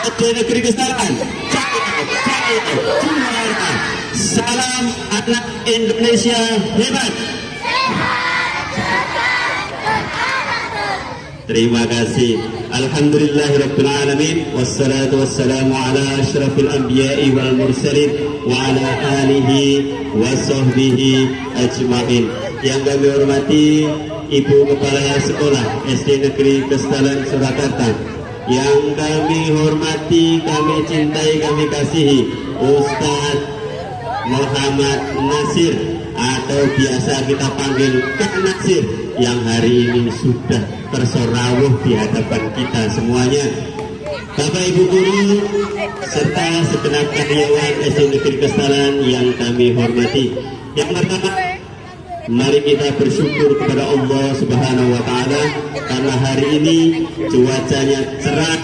SD Negeri Kestaraan. Salam anak Indonesia hebat. Terima kasih. Alhamdulillahirabbil alamin wassalatu wassalamu ala asyrafil anbiya'i wal mursalin wa ala alihi wa sahbihi ajmain. Yang kami hormati Ibu Kepala Sekolah SD Negeri Kestaraan Surakarta. Yang kami hormati, kami cintai, kami kasihi Ustadz Muhammad Nasir atau biasa kita panggil Kak Nasir, yang hari ini sudah tersorawuh di hadapan kita semuanya. Bapak Ibu guru serta segenap karyawan SD Negeri Kestaraan yang kami hormati. Yang pertama, mari kita bersyukur kepada Allah Subhanahu wa taala karena hari ini cuacanya cerah,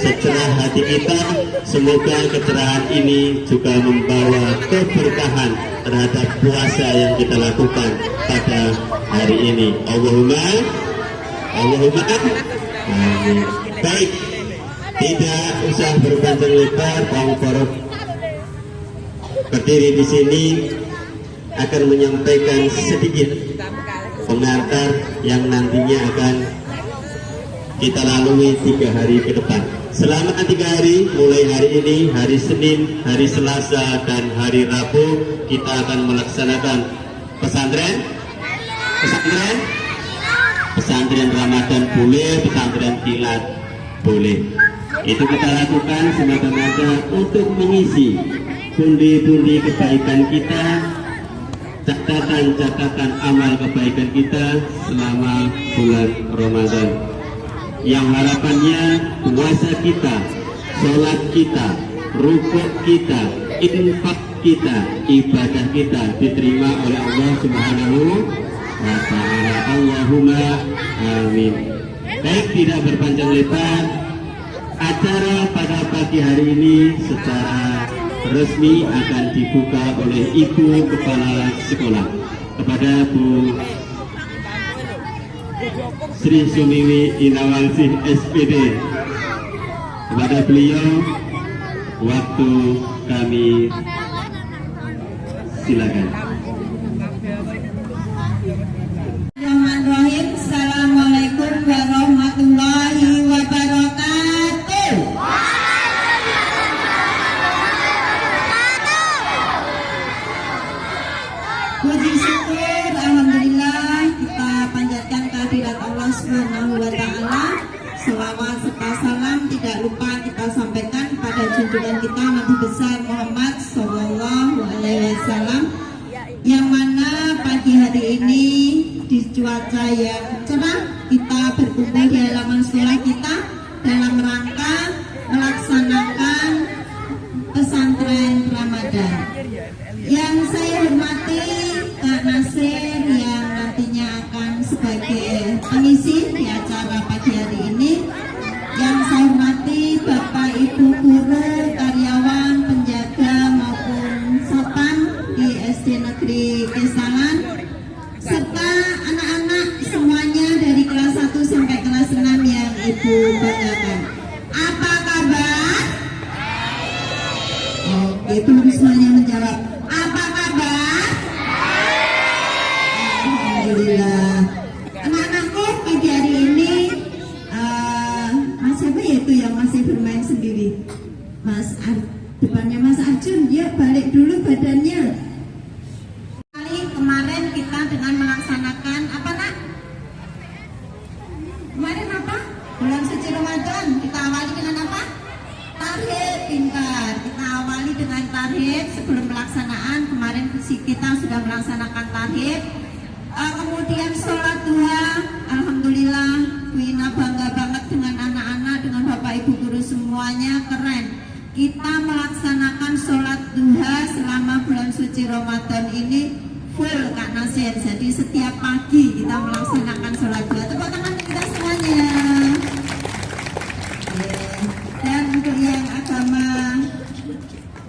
secerah hati kita. Semoga kecerahan ini juga membawa keberkahan terhadap puasa yang kita lakukan pada hari ini. Allahumma amin. Baik, tidak usah berpanjang lebar, Bang Faruk berdiri di sini akan menyampaikan sedikit pengantar yang nantinya akan kita lalui 3 hari ke depan. Selama 3 hari, mulai hari ini, hari Senin, hari Selasa, dan hari Rabu, kita akan melaksanakan pesantren Ramadan boleh, pesantren kilat boleh. Itu kita lakukan semata-mata untuk mengisi pundi-pundi kebaikan kita, catatan-catatan amal kebaikan kita selama bulan Ramadan. Yang harapannya puasa kita, sholat kita, rukuk kita, infak kita, ibadah kita diterima oleh Allah Subhanahu wa ta'ala. Allahumma amin. Baik, tidak berpanjang lebar, acara pada pagi hari ini secara resmi akan dibuka oleh Ibu Kepala Sekolah. Kepada Bu Sri Sumiwi Inawalsih SPD, kepada beliau waktu kami silakan. Bismillahirrahmanirrahim. Assalamualaikum warahmatullahi wabarakatuh. Puji syukur, alhamdulillah, kita panjatkan kehadirat Allah Subhanahu wa taala. Selawat serta salam tidak lupa kita sampaikan pada junjungan kita Nabi besar Muhammad sallallahu alaihi wasallam, yang mana pagi hari ini di cuaca yang cerah kita berkumpul di halaman sekolah kita dalam rangka melaksanakan pesantren Ramadan. Yang saya hormati Kak Nasir yang nantinya akan sebagai pengisi di acara pagi hari ini. Yang saya hormati Bapak Ibu guru, karyawan, penjaga maupun satpam di SD Negeri Kestaraan, serta anak-anak semuanya dari kelas 1 sampai kelas 6 yang Ibu banggakan. Apa kabar? Oke, belum semuanya menjawab. Apa kabar? Alhamdulillah. Anak-anakku pagi hari ini Mas siapa ya itu yang masih bermain sendiri? Depannya Mas Arjun, ya balik dulu badannya. Kemarin kita dengan melaksanakan apa nak? Kemarin apa? Bulan suci Ramadan. Kita awali dengan apa? Tarhib, pintar. Kita awali dengan tarhib sebelum pelaksanaan. Kemarin kita sudah melaksanakan tarhib. Kemudian sholat duha. Alhamdulillah, Wina bangga banget dengan anak-anak, dengan Bapak Ibu guru semuanya, keren. Kita melaksanakan sholat duha selama bulan suci Ramadan ini full Kak Nasir. Jadi setiap pagi kita melaksanakan sholat duha. Tepuk tangan kita semuanya. Dan untuk yang agama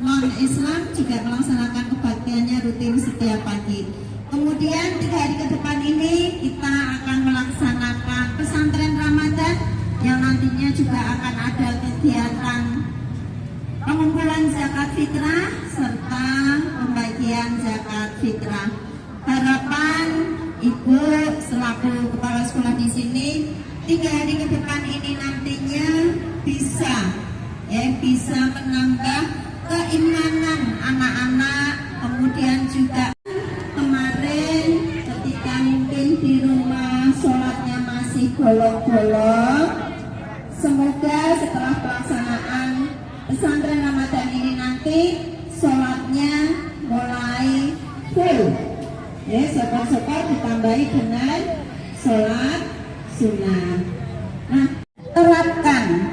non-Islam juga melaksanakan kebaktiannya rutin setiap pagi. Kemudian 3 hari ke depan ini kita akan melaksanakan pesantren Ramadan yang nantinya juga akan ada kegiatan pengumpulan zakat fitrah serta pembagian zakat fitrah. Harapan Ibu selaku kepala sekolah di sini 3 hari ke depan ini nantinya bisa menambah keimanan anak-anak, kemudian juga kemarin ketika mungkin di rumah sholatnya masih bolong-bolong, semoga setelah pelaksanaan pesantren Ramadan ini nanti sholatnya mulai full, ya, syukur-syukur ditambahi dengan sholat sunnah. Nah, terapkan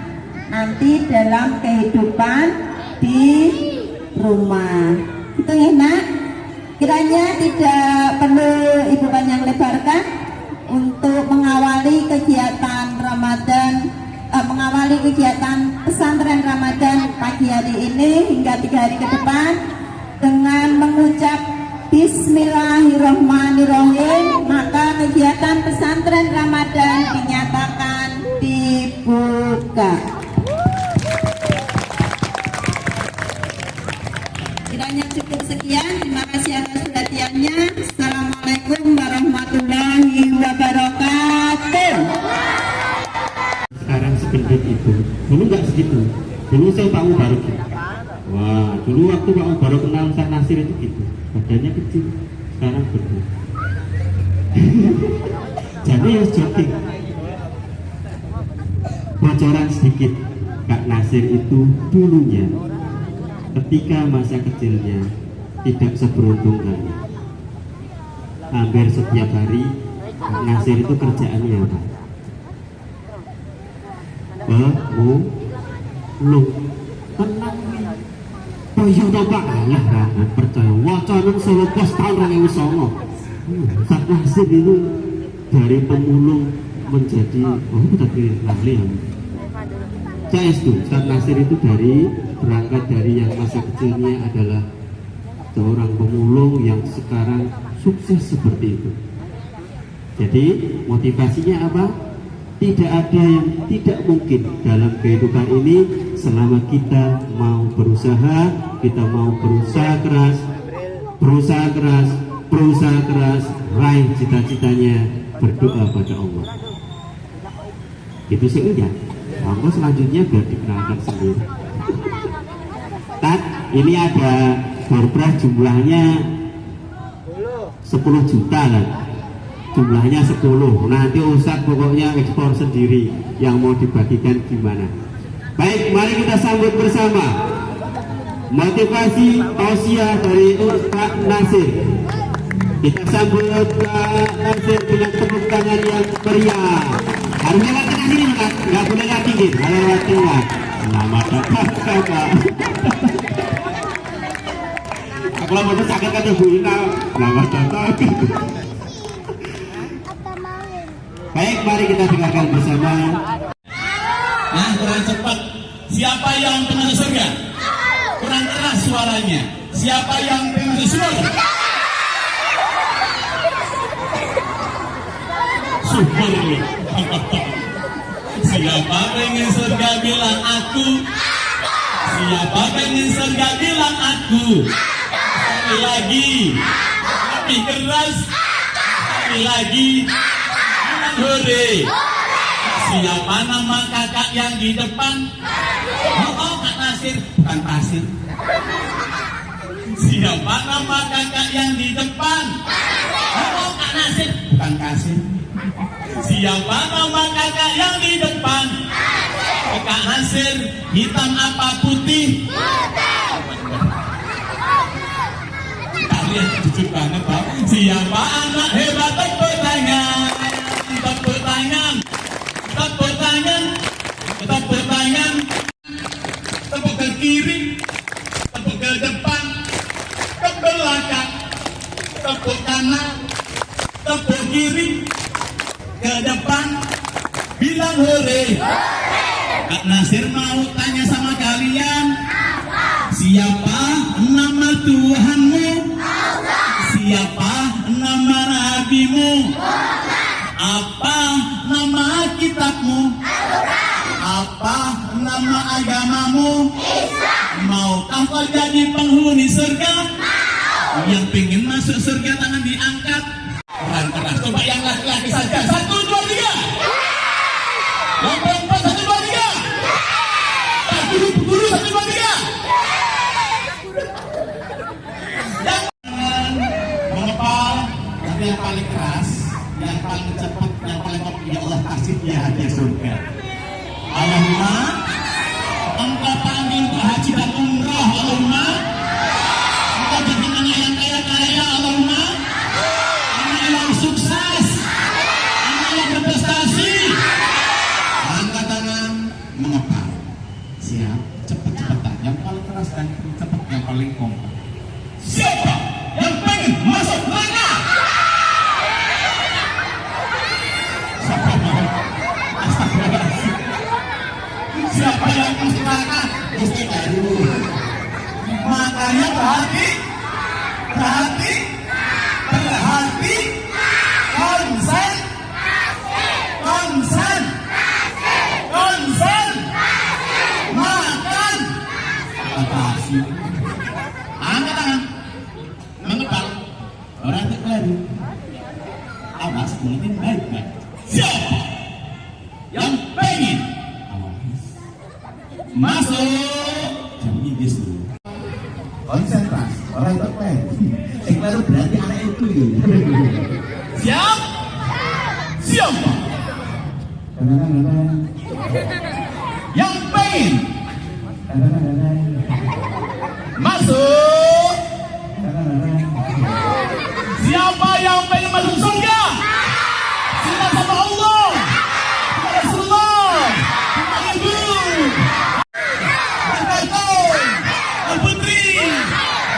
nanti dalam kehidupan di rumah. Itu ya nak. Kiranya tidak perlu Ibu panjang lebarkan untuk mengawali kegiatan Ramadan, mengawali kegiatan pesantren Ramadan pagi hari ini hingga 3 hari ke depan dengan mengucap Bismillahirrahmanirrahim, maka kegiatan pesantren Ramadan dinyatakan dibuka. Kiranya cukup sekian. Terima kasih atas perhatiannya. Assalamualaikum warahmatullahi wabarakatuh. Sekarang segendut itu, dulu nggak segitu. Dulu saya Pak Mubarok. Wah, dulu waktu Pak Mubarok kenal Ustaz Nasir itu gitu, badannya kecil. Sekarang gendut. Jadi ya jogging. Bocoran sedikit, Kak Nasir itu dulunya ketika masa kecilnya tidak seberuntung kami. Hampir setiap hari Kak Nasir itu kerjaannya apa? Lu tenang Toyo to Pak, alah rangan percaya wacanan Solo Pos tahun 2009. Kak Nasir itu dari pemulung menjadi tapi lali. CS tuh, Kak Nasir itu berangkat dari yang masa kecilnya adalah seorang pemulung yang sekarang sukses seperti itu. Jadi motivasinya apa? Tidak ada yang tidak mungkin dalam kehidupan ini selama kita mau berusaha, kita mau berusaha keras, raih cita-citanya, berdoa pada Allah. Itu sih udah. Kamu selanjutnya biar dikenalkan sendiri. Tat, ini ada borprah jumlahnya 10 juta lah. Jumlahnya 10. Nanti Ustaz pokoknya ekspor sendiri. Yang mau dibagikan gimana? Baik, mari kita sambut bersama motivasi tausiah dari Ustaz Nasir. Kita sambut Pak Nasir dengan tepuk tangan yang meriah. Harus lewat tengah sini, nggak boleh lewat tinggi, harus lewat tengah. Selamat datang, Pak. Kalau mau sakit kata Bu Ina, selamat datang. Baik, mari kita dengarkan bersama. Nah, kurang cepat. Siapa yang pengen surga? Kurang keras suaranya. Siapa yang pengen surga? Syukur. Siapa pengen surga bilang aku. Siapa pengen surga bilang aku. Sekali lagi. Lebih keras. Sekali lagi. Hore. Siapa nama kakak yang di depan? Oh, Kak Nasir, bukan pasir. Siapa nama kakak yang di depan? Oh, Kak Nasir, bukan kasir. Siapa nama kakak yang di depan? Kak Nasir, hitam apa putih? Kalian jujur banget, Pak. Siapa anak hebat? Tepuk tangan. Tepuk tangan, tepuk tangan, tepuk tangan, tepuk ke kiri, tepuk ke depan, ke belakang, tepuk kanan, tepuk kiri, ke depan, bilang hore. Kak Nasir mau tanya sama kalian, siapa nama Tuhanmu? Siapa nama Nabimu? Apa nama kitabmu? Apa nama agamamu? Islam. Maukah kau jadi penghuni surga? Yang pengen masuk surga tangan diangkat. Orang keras, coba yang laki-laki saja. 1, 2, 3. Yang perempuan 1, 2, 3. Guru 1, 2, 3. Yang mengepal, tapi yang paling keras, yang paling cepat, yang paling kopi, ya Allah kasih dia hadiah surga. Allahumma, engkau panggil ke haji dan umrah, Allahumma. Engkau bikin anak yang kaya-kaya, Allahumma. Anak yang sukses, anak yang berprestasi. Angkat tangan, mengepal. Siap, cepat-cepatan. Yang paling keras dan cepat, yang paling kompak. Siapa yang pengen masuk neraka? Siapa mau? Astagfirullahaladzim. Siapa yang masuk neraka? Mesti baru. Makanya berhati, konsen, makan. Atasi. Angkat tangan, mengepal. Orang terkelaru. Awas, mungkin baik-baik. Siapa yang pengen masuk? Jangan gitu. Konsentrasi, orang terkelaru. Terkelaru berarti anak itu. Siap? Siapa? Yang pengen masuk? Siapa yang pengen masuk surga? Cinta sama Allah, sama Rasulullah, sama Ibu, Pak Kakong, Pak Putri,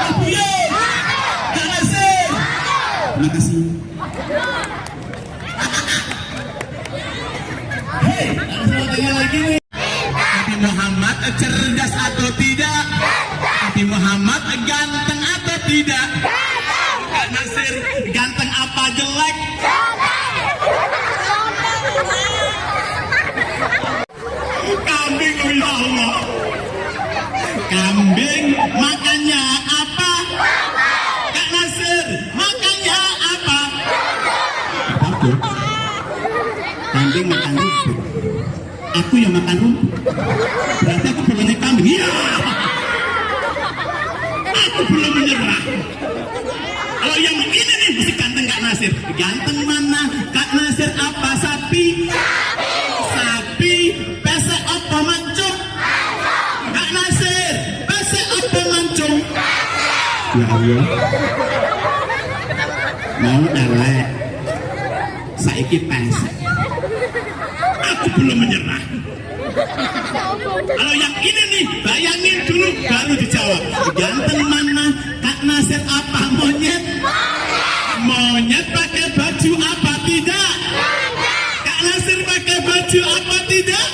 Pak Buyut, Kak Nasir. Terima kasih. Hei, mau tanya lagi nih. Nabi Muhammad cerdas atau tidak? Nabi Muhammad ganteng atau tidak? Kak Nasir, ganteng apa jelek? Kambing, ya Allah. Kambing makannya apa? Kak Nasir, makannya apa? Apa? Kambing makan rumput. Aku yang makan rumput. Berarti aku belum kambing. Iya. Aku belum menyerah. Kalau yang ini nih mesti ganteng Kak Nasir. Ganteng mana? Kak Nasir apa? Sapi. Sapi. Pesek apa mancung? Kak Nasir. Pesek apa mancung? Ya Allah. Mau elek. Saiki pesek. Aku belum menyerah. Kalau yang ini nih, bayangin dulu baru dijawab. Ganteng mana? Kak Nasir apa? Monyet? Monyet pakai baju apa? Tidak. Kak Nasir pakai baju apa? Tidak.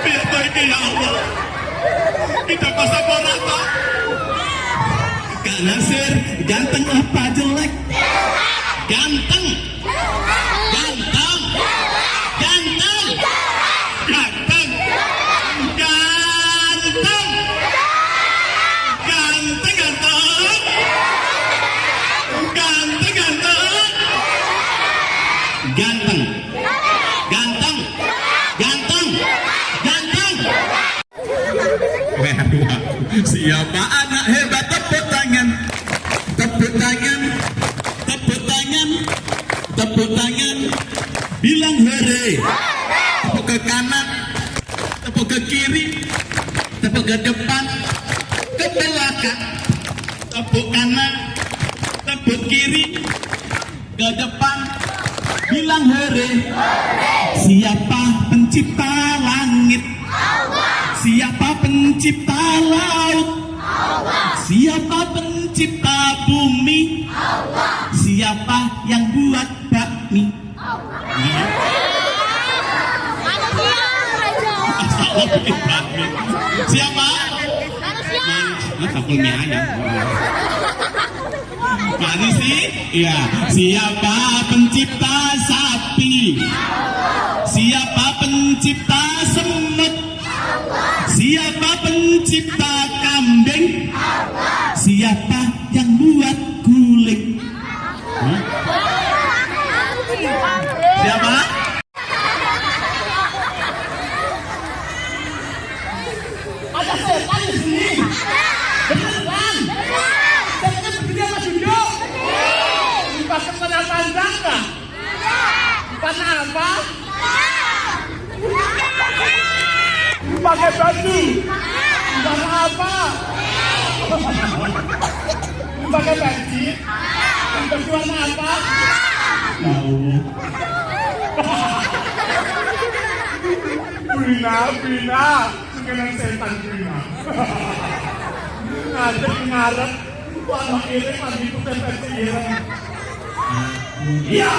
Biar baik ya Allah. Kita pasang borak toh. Kak Nasir ganteng apa jelek? Ganteng. Ganteng. Ganteng. Ganteng. Ganteng. Ganteng, ganteng. Ganteng, ganteng. Ganteng. Ganteng. Ganteng. Ganteng. Siapa anak hebat? Tepuk tangan. Tepuk tangan. Tepuk tangan. Tepuk tangan. Bilang hore. Tepuk ke kanan. Tepuk ke kiri. Tepuk ke depan. Ke belakang. Tepuk kanan. Tepuk kiri. Ke depan. Bilang hore. Siapa pencipta langit? Siapa pencipta laut? Siapa pencipta bumi? Siapa yang buat bakmi? Allah bikin bakmi. Siapa? Bakul mie ayam. Mari sih? Iya. Siapa pencipta sapi? Siapa pencipta semut? Siapa pencipta kambing? Siapa yang buat guling? Siapa? Ada setan di sini. Beneran? Setannya berdiri apa duduk? Pakai celana panjang nggak? Karena apa? Pakai baju. Karena apa? Pakai baju. Baju warna apa? Tahu. Bina, sekarang setan bina. Ngadep ngarep, warna ireng lagi itu versi ireng. Iya.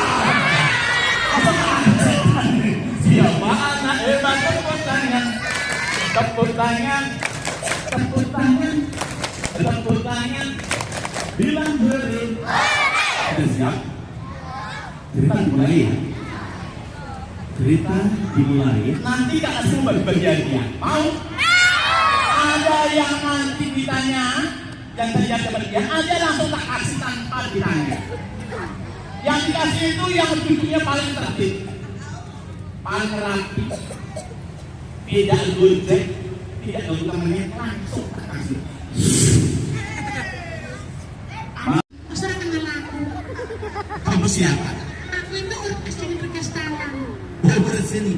Siapa anak hebat? Tepuk tangan, tepuk tangan, tepuk tangan, tepuk tangan. Bilang beri. Sudah siap? Cerita dimulai ya. Cerita dimulai. Nanti Kak Asum bagi hadiah. Mau? Ada yang nanti ditanya, yang saya dapat dia, ada langsung tak kasih tanpa ditanya. Yang dikasih itu yang duduknya paling tertib, paling rapi, tidak gojek, tidak nunggu temennya, langsung tak kasih. Masa kenal aku? Kamu siapa? Aku itu bekas dari bekas tangan. Oh, bersini.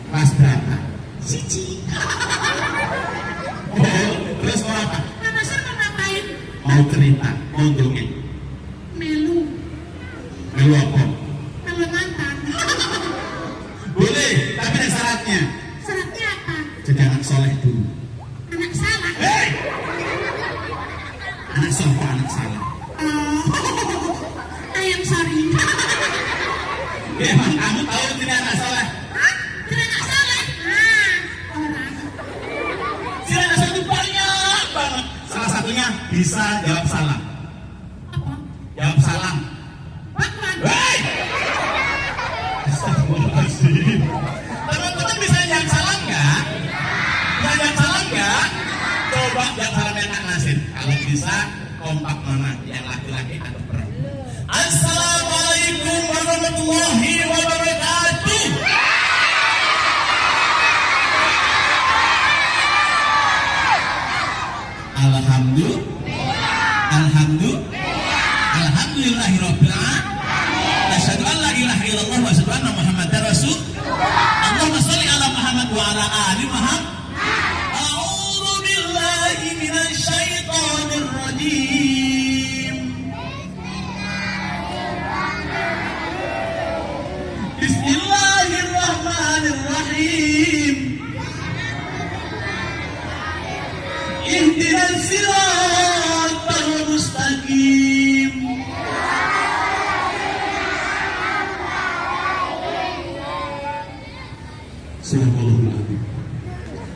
Kelas berapa? Siji. Oh, terus mau apa? Mama saya mau ngapain? Mau cerita, mau dongeng. Melu. Melu apa? Melu mantan. Boleh, tapi ada syaratnya. Syaratnya apa? Jadi anak soleh dulu. Anak salah. Hei! Anak soleh, anak salah. Ayam sorry. Emang kamu tahu tidak anak soleh? Hah? Tidak anak salah? Ah, orang. Tidak anak soleh itu banyak banget. Salah satunya bisa jawab salam. Apa? Jawab salam. Bakwan. Hei! Astagfirullahaladzim. Teman-teman bisa jawab salam nggak? Bisa jawab salam nggak? Coba jawab salam yang Kak Nasir. Kalau bisa kompak mana? Yang laki-laki atau perempuan? Assalamualaikum warahmatullahi wabarakatuh. Alhamdulillahirabbil alamin. Asyhadu an la ilaha illallah wa asyhadu anna Muhammadar Rasul. Allahumma shalli ala Muhammad wa ala ali Muhammad. A'udzu billahi minasy syaithanir rajim. Bismillahirrahmanirrahim. Ihdinas siratal mustaqim. Subhanallah.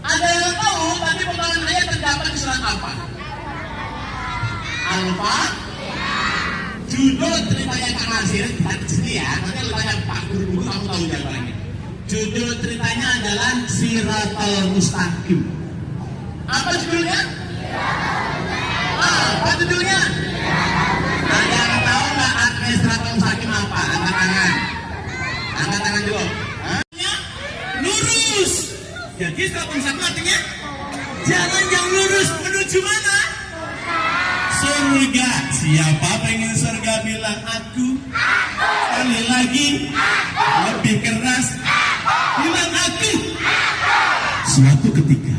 Ada yang tahu tadi pertanyaan ayat terdapat di surat apa? Alfa. Judul ceritanya Kak Nasir di sini ya. Nanti lu tanya Pak Guru kamu tahu jawabannya. Judul ceritanya adalah Siratal Mustaqim. Apa judulnya? Apa judulnya? Ada yang tahu nggak artinya Siratal Mustaqim apa? Angkat tangan. Angkat tangan dulu. Lurus. Jadi Siratal Mustaqim artinya jalan yang lurus menuju mana? Surga. Siapa pengen surga bilang aku? Sekali lagi. Lebih keras. Bilang aku. Suatu ketika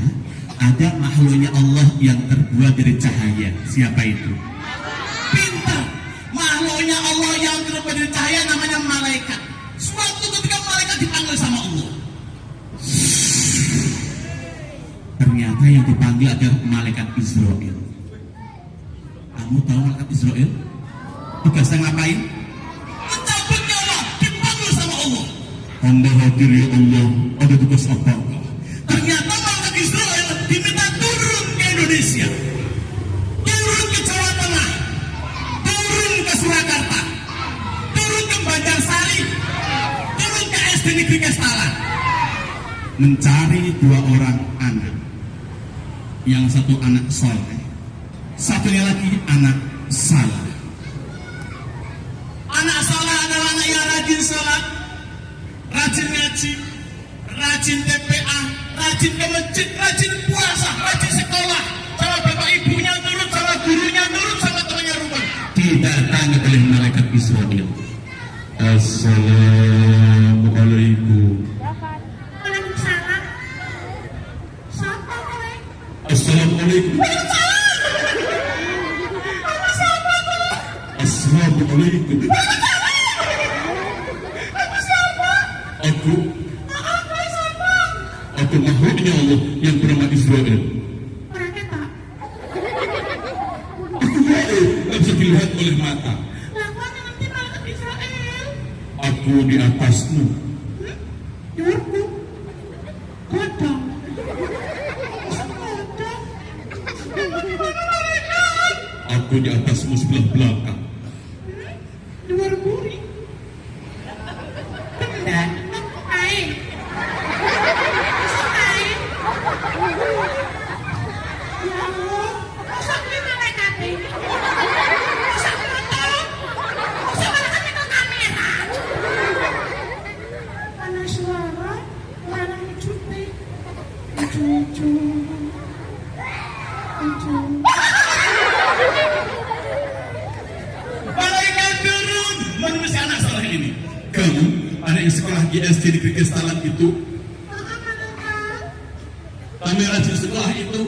ada makhluknya Allah yang terbuat dari cahaya. Siapa itu? Pintar. Makhluknya Allah yang terbuat dari cahaya namanya malaikat. Suatu ketika malaikat dipanggil sama Allah. Ternyata yang dipanggil adalah malaikat Israel. Kamu tahu malaikat Israel? Tugasnya ngapain? Mencabut nyawa, dipanggil sama Allah. Hamba hadir ya Allah, ada tugas apa? Ternyata malaikat Israel diminta turun ke Indonesia, turun ke Jawa Tengah, turun ke Surakarta, turun ke Banjarsari, turun SD Negeri Kestalan mencari 2 orang anak. Yang satu anak soleh, satunya lagi anak salah. Anak salah adalah anak yang rajin sholat, rajin ngaji, rajin TPA, rajin ke masjid, rajin puasa, rajin sekolah, sama bapak ibunya nurut, sama gurunya nurut, sama temannya rukun. Didatangi oleh malaikat Israel. Assalamualaikum. Waalaikumsalam. Siapa kowe? Assalamualaikum. Assalamualaikum. Aku makhluknya Allah yang bernama Israel. Orangnya tak. Aku nggak bisa dilihat oleh mata. Lakukan nanti malaikat Israel. Aku di atasmu. Dulu. Kodong. Aku di atasmu sebelah belakang. Luar buri. Benar. Aing. Aing. Ya Allah. Masa ini malaikat ini? Masa foto? Masa malaikat itu kamera? Mana suara? Mana hidupnya? Lucu. Malaikat turun menemui si anak soleh ini. Kamu, anak yang sekolah di SD Negeri Kestalan itu, kamu yang rajin sekolah itu,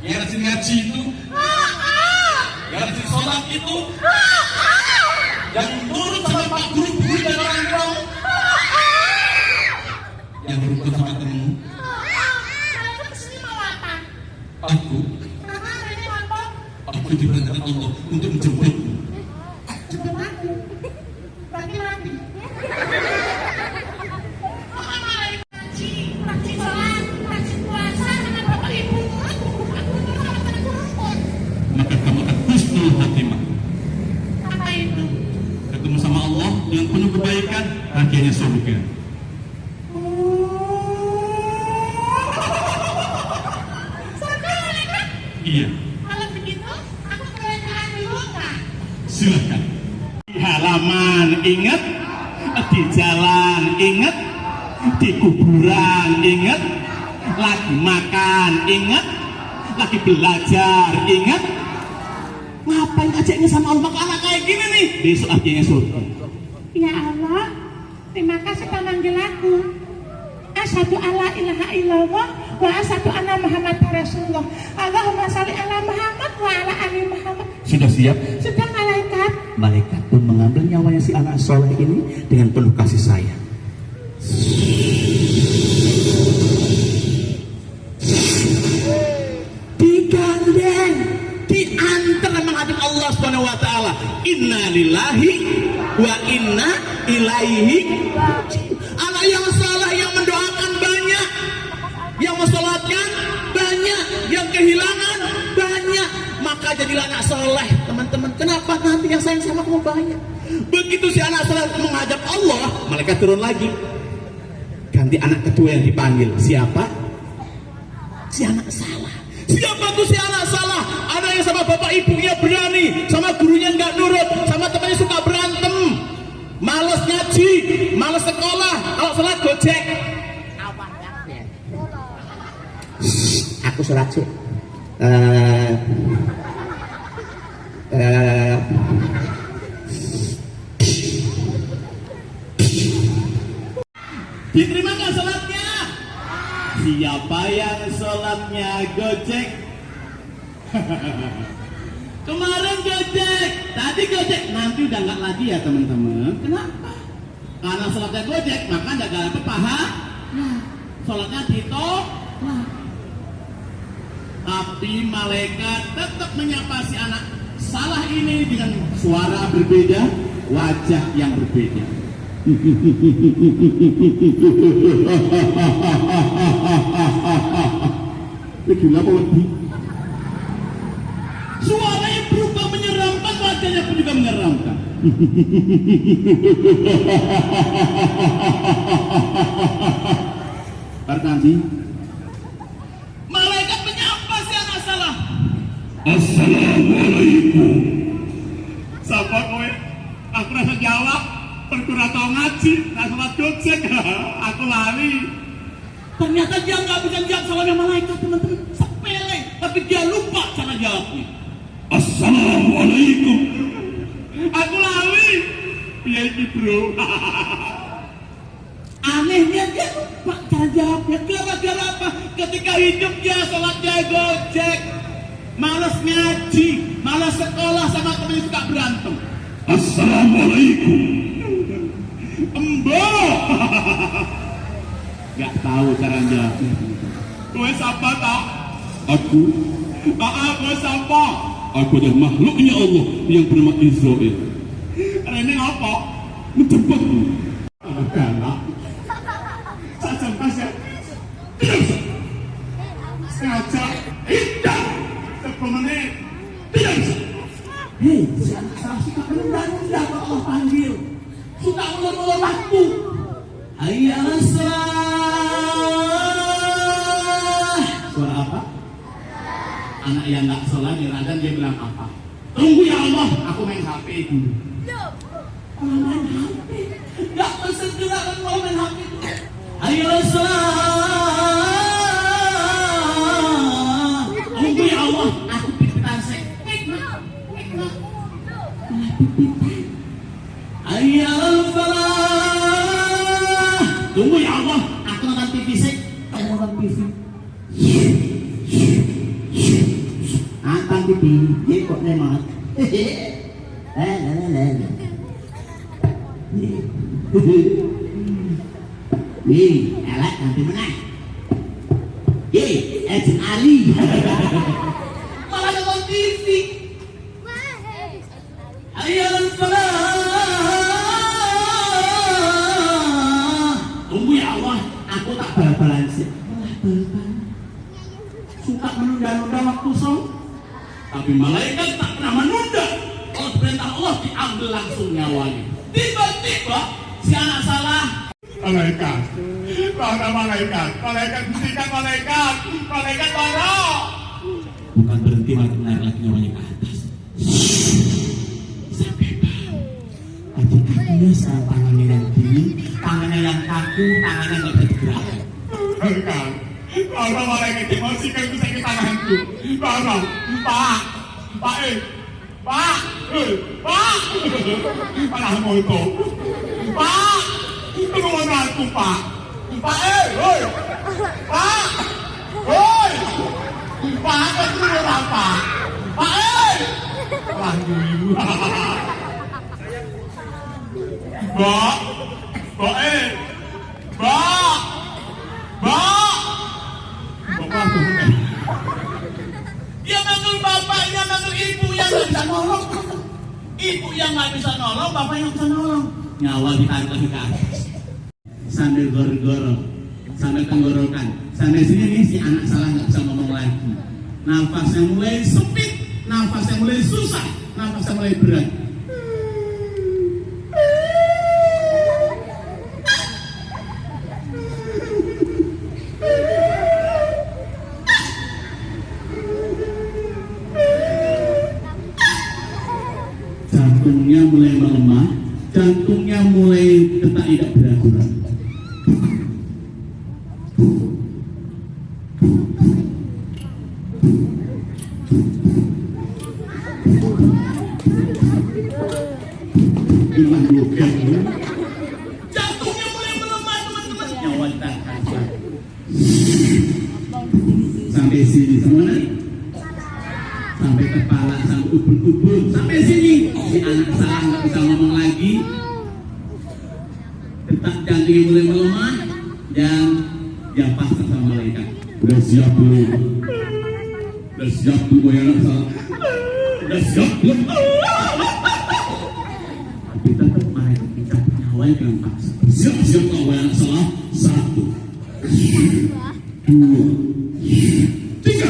yang rajin ngaji itu, yang rajin sholat itu, yang nurut sama pak guru dan orang tua, yang rukun sama temenmu. Aku diperintahkan Allah untuk menjemputmu. Maka kamu akan husnul khatimah. Apa itu? Ketemu sama Allah dengan penuh kebaikan, akhirnya surga. Iya. Kalau begitu, aku kerajaan dulu nggak? Silakan. Di halaman ingat, di jalan ingat, di kuburan ingat, lagi makan ingat, lagi belajar ingat. Ngapain ajaknya sama Allah anak kayak gini nih? Besok akhirnya surga. Ya Allah, terima kasih telah manggil aku. Asyhadu alla ilaha illallah wa asyhadu anna Muhammad Rasulullah. Allahumma shalli ala Muhammad wa ala ali Muhammad. Sudah siap? Sudah malaikat. Malaikat pun mengambil nyawanya si anak soleh ini dengan penuh kasih sayang. Digandeng, diantar menghadap Allah Subhanahu wa taala. Inna lillahi wa inna ilaihi raji'un. Anak yang salah yang mendoakan banyak, yang mensolatkan banyak, yang kehilangan banyak, maka jadilah anak soleh, teman-teman. Kenapa nanti yang sayang sama kamu banyak? Begitu si anak soleh menghadap Allah, malaikat turun lagi. Ganti anak kedua yang dipanggil. Siapa? Si anak salah. Siapa tuh si anak salah? Ada yang sama bapak ibunya berani, sama gurunya nggak nurut, sama temannya suka berantem, males ngaji, males sekolah, kalau sholat gojek. Aku sholat sih. Diterimakan sholatnya. Siapa yang sholatnya gojek? Kemarin gojek, tadi gojek, nanti udah nggak lagi ya teman-teman. Kenapa? Karena sholatnya gojek, maka nggak dapat paha. Nah, sholatnya ditolak. Tapi malaikat tetap menyapa si anak salah ini dengan suara berbeda, wajah yang berbeda. Gila apa lagi? Suaranya berubah menyeramkan, wajahnya pun juga menyeramkan. Berarti Malaikat menyapa si anak salah. Assalamualaikum. Sapa kowe? Aku rasa jawab. Perkara tau ngaji, nak salat gojek. Aku lali. Ternyata dia nggak bisa jawab salamnya malaikat, teman-teman. Sepele, tapi dia lupa cara jawabnya. Assalamualaikum. Aku lali. Iya ini bro. Anehnya dia lupa cara jawabnya. Gara-gara apa? Ketika hidup dia sholatnya gojek, malas ngaji, malas sekolah, sama temen suka berantem. Assalamualaikum. Embo. Gak tahu cara jawabnya. Kowe siapa tak? Aku Kowe siapa? adalah makhluknya Allah yang bernama Israel. Rene apa? Menjemputmu. Galak. Saya jemput ya. Sengaja. Tidak. 10 menit. Tidak. Hei, saya suka menunda-nunda kalau Allah panggil. Suka ulur-ulur waktu. Hayya salah. Suara apa? Anak yang nggak sholat di Ramadan dia bilang apa? Tunggu ya Allah, aku main HP dulu. Main HP? Nggak bersegera kan kalau main HP itu. Hayya salah. Tunggu ya Allah, aku pipitan sek. Hayya falah. Tunggu ya Allah, aku nonton TV sek. Kamu nonton TV. Nonton TV, dia kok lemot. Nih, elak nanti menang. Ejen Ali. Malah nonton TV. Hayal falah. Tunggu ya Allah, aku tak bal-balan sih. Suka menunda-nunda waktu sholat. Tapi malaikat tak pernah menunda. Kalau perintah Allah diambil langsung nyawanya. Tiba-tiba si anak salah. Malaikat, mana malaikat? Malaikat buktikan malaikat. Malaikat mana? Bukan berhenti malah menarik lagi nyawanya ke atas. Sampai bau. Jadi kakinya sama tangannya yang dingin, tangannya yang kaku, tangannya nggak bisa digerakkan. Malaikat. Kalau malaikat emosikan itu sakit tanganku. Pak, Pak, malah moto. Pak, tolong aku Pak. Pak, hoi, Pak, hoi, Pak, aku orang Pak. Pak, lanjut. Pak, dia manggil bapaknya, manggil ibu yang nggak bisa nolong. Ibu yang nggak bisa nolong, bapak yang bisa nolong. Nyawa ditarik lagi ke atas. Sambil gor-goro, sambil tenggorokan. Sampai sini nih si anak salah nggak bisa ngomong lagi. Nafasnya mulai sempit, nafasnya mulai susah, nafasnya mulai berat. Jantungnya mulai melemah, jantungnya mulai detak tidak beraturan. Jantungnya mulai melemah, teman-teman. Nyawa ditahan sampai sini semua nih. Sampai kepala, sampai ubun-ubun, sampai sini si anak salah nggak bisa ngomong lagi. Detak jantungnya mulai melemah dan dia pasrah sama malaikat. Udah siap belum? Udah siap belum ya anak salah? Udah siap belum? Tapi tetap malaikat mencabut nyawanya dengan paksa. Siap-siap kau ya anak salah. 1, 2, 3.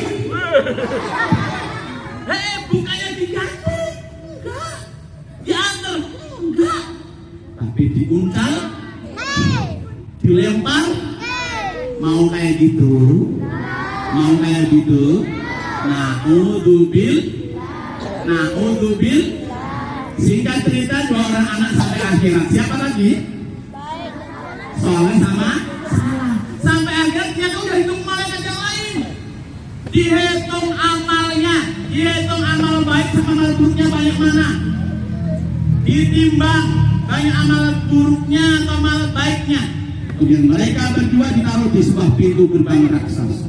Bukannya diganti, enggak, diantar. dilempar, mau kayak gitu, mau kayak gitu. Naudzubil. Singkat cerita, 2 orang anak sampai akhirat. Siapa lagi? Soleh sama salah. Sampai akhirat dia udah hitung malaikat yang lain. Dihitung amalnya, dihitung amal baik sama amal buruknya banyak mana. Ditimbang banyak amal buruknya atau amal baiknya. Kemudian mereka berdua ditaruh di sebuah pintu gerbang raksasa.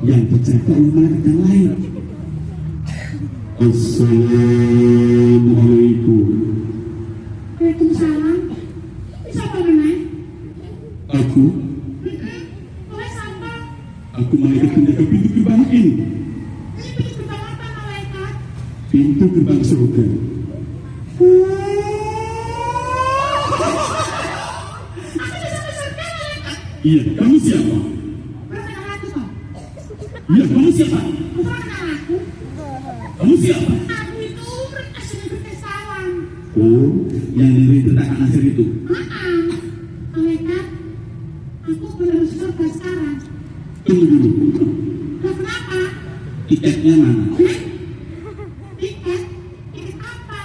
Yang dijaga oleh malaikat yang lain. Assalamualaikum. Waalaikumsalam. Siapa meneh? Aku Oleh siapa? malaikat penjaga pintu gerbang ini. Ini pintu gerbang apa malaikat? Pintu gerbang surga. Aku bisa ke surga malaikat. Iya, kamu siapa? Perkenal aku kok. Iya, kamu siapa? Perkenal aku. Kamu siapa? Aku itu urut asli berkesawan. Oh, yang dari tentang Nasir itu. Malaikat, aku belum surga sekarang. Tunggu dulu. Loh, kenapa? Tiketnya mana? Tiket? Tiket apa?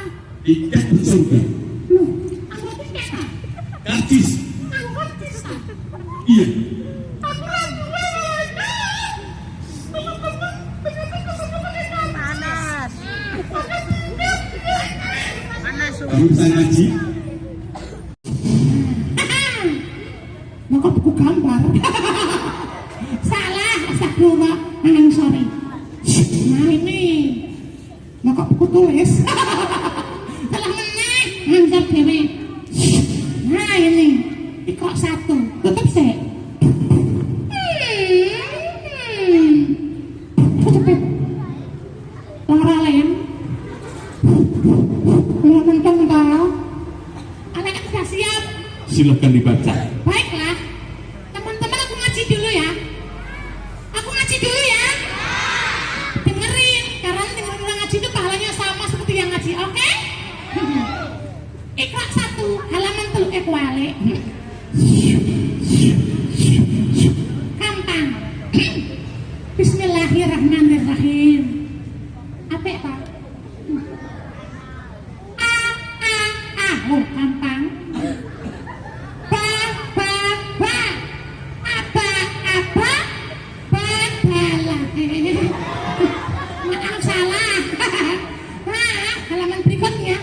Tiket ke surga. Loh, aku tiket ah? Karcis. Aku kartis ah? Iya. Aku ragu malaikat. Teman-teman, ternyata ke surga malaikat. Panas. Kamu bisa ngaji? Mau kok buku gambar? Salah, astagfirullah. Sorry. Nah ini, mau kok buku tulis? Salah meneh, ngantar dewe. Nah ini, ikut 1, tutup sih. Cepet. Lara lem. Menonton kau. Anak sudah siap. Silakan dibaca. Baiklah, teman-teman aku ngaji dulu ya. Aku ngaji dulu ya. Dengerin, karena dengerin orang ngaji itu pahalanya sama seperti yang ngaji, oke? Iqra 1, halaman 3 kuali. Gampang. Bismillahirrahmanirrahim. Apik Pak? Oh, gampang. Maaf salah. Nah, halaman berikutnya.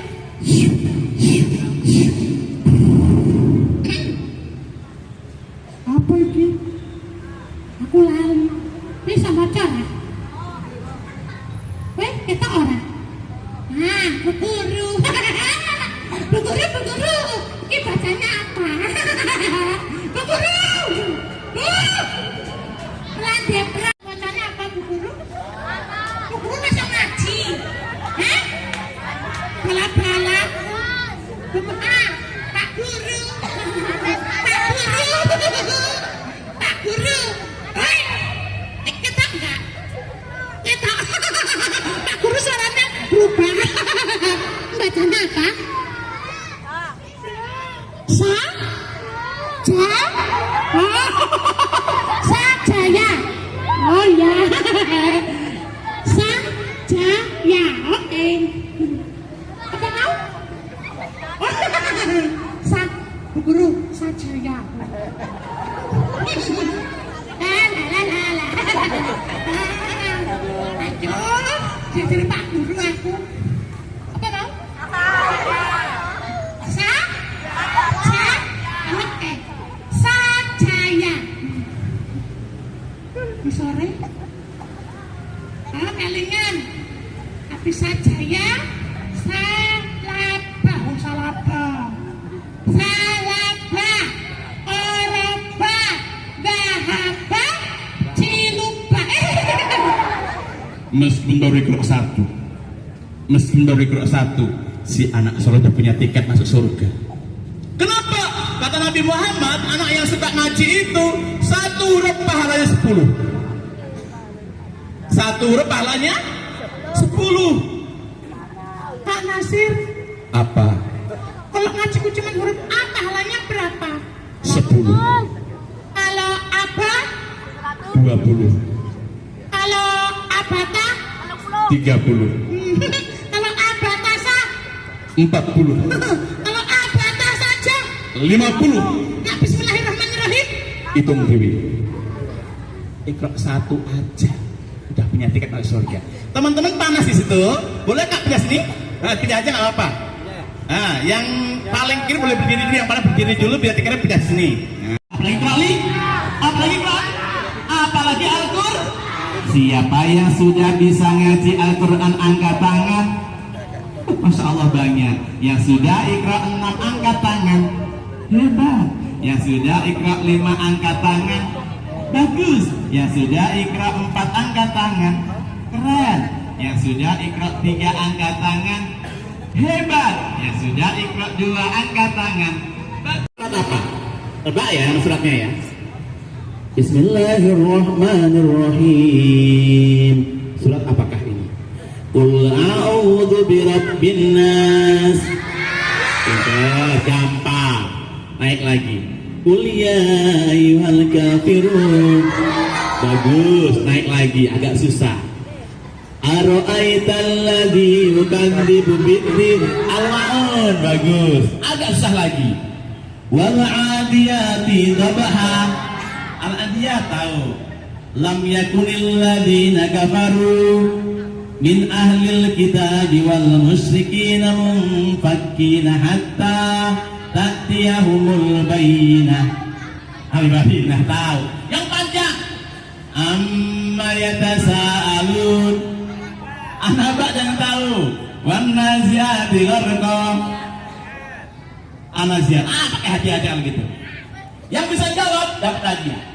Apa ini? Aku lali. Bisa baca lah. Weh, kita orang. Nah, Bu Guru. Bu Guru. Ini bacanya apa? Bu Guru. Landep. Bacanya apa, Bu Guru? Bu Guru masih ngaji. Hah? Bala-bala. Pak Guru. Pak Guru. Hei, kita enggak? Kita. Pak Guru suaranya berubah. Bacanya apa? Sajaya. Oh ya. Sajaya. Oke. Apa kau? Bu Guru, Sajaya. La. Aduh, jadi Pak Guru aku. Apa kau? Oke. Sajaya. Sore. Kelingan. Tapi Sajaya. Salaba. Oh, salaba. Salaba. Oroba. Dahaba. Ciluba. Meskipun baru ikut 1, si anak soleh punya tiket masuk surga. Kenapa? Kata Nabi Muhammad, anak yang suka ngaji itu 1 huruf pahalanya 10. 1 huruf pahalanya 10. Pak Nasir, Apa? Kalau ngajiku cuma huruf A, pahalanya berapa? 10. Kalau aba, 20. kalau abata, 30. kalau abatasa, 40. kalau abata saja. 50. Ya bismillahirrahmanirrahim. Hitung dewi. Iqra 1 aja udah punya tiket masuk surga. Teman-teman panas di situ, boleh nggak pindah sini? Nah, pindah aja nggak apa-apa. Nah, yang paling kiri boleh berdiri dulu, yang paling berdiri dulu biar tiketnya pindah sini. Nah. Apalagi Krali? Apalagi Krali? Apalagi Al-Qur'an? Siapa yang sudah bisa ngaji Al-Quran angkat tangan? Masya Allah banyak. Yang sudah Iqra 6 angkat tangan. Hebat. Yang sudah Iqra 5 angkat tangan. Bagus. Yang sudah Iqra 4 angkat tangan. Keren. Yang sudah Iqra 3 angkat tangan. Hebat. Yang sudah Iqra 2 angkat tangan. Surat apa? Tebak ya suratnya ya. Bismillahirrahmanirrahim. Surat apakah ini? Qul a'udzu birabbin nas. Gampang. Naik lagi. Qul ya ayyuhal kafirun. Bagus, naik lagi, agak susah. Ara'aital ladzi yukadzibu biddin. Al-Ma'un. Bagus, agak susah lagi. Wal 'adiyati dhabha. Al-Adiyah tahu. Lam yakunil ladzina kafaru min ahlil kitabi wal musyrikin munfakkina hatta ta'tiyahumul bayyinah. Al-Bayyinah tahu. Yang panjang. Amma yatasaalun. Anak jangan tahu. Wan naziati gharqa. Anaziat. Pakai hati-hati gitu. Yang bisa jawab dapat hadiah.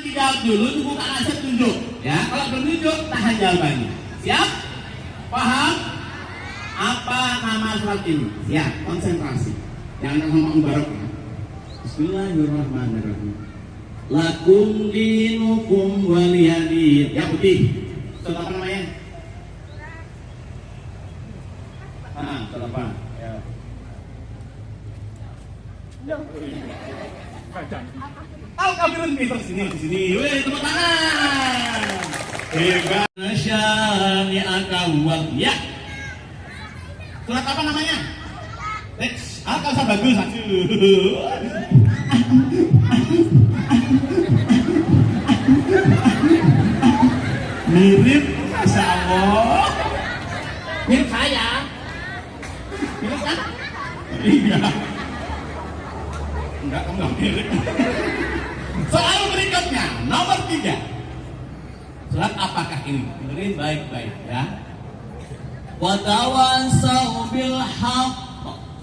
Dijawab dulu, tunggu Kak Nasir tunjuk. Ya, kalau belum tunjuk, tahan jawabannya. Siap? Paham? Apa nama surat ini? Siap, konsentrasi. Jangan ngomong barok ya. Bismillahirrahmanirrahim. Lakum dinukum waliyadin. Ya putih. Surat apa namanya? Surat apa? Ya. Al-Kafirun pintar sini. Weh, tepuk tangan. Hebat. Nasyani akawal. Ya. Surat apa namanya? Al-Kafir bagus. Mirip, Masya Allah. Mirip saya. Mirip kan? Iya. Enggak, kamu nggak mirip. Soal berikutnya, nomor 3. Surat apakah ini? Dengerin baik-baik ya. Wa tawasau bil haqq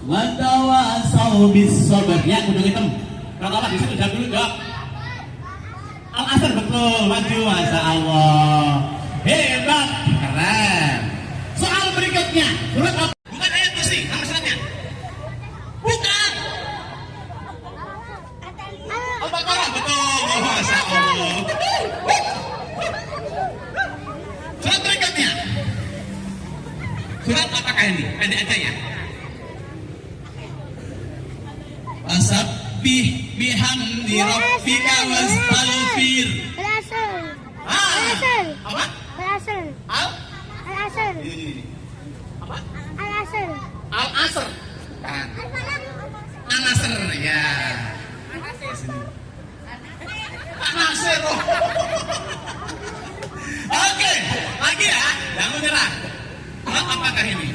wa tawasau bis sabr. Ya, kudu hitam. Kalau apa bisa udah dulu, Dok. Al-Asr betul, maju, Masya Allah. Hebat, keren. Soal berikutnya, surat apa? Bukan ayat kursi, nama suratnya. Bukan. Al-Baqarah betul, Masya Allah. Surat berikutnya. Surat apakah ini? Pendek aja ya. Wasabbih bihamdi rabbika wastaghfir. Al-Asr. Apa? Al-Asr. Al-Asr. Ini. Apa? Al-Asr. Al-Asr. Al-Asr ya. Al-Asr. Oke, lagi ya. Jangan menyerah. Apakah ini?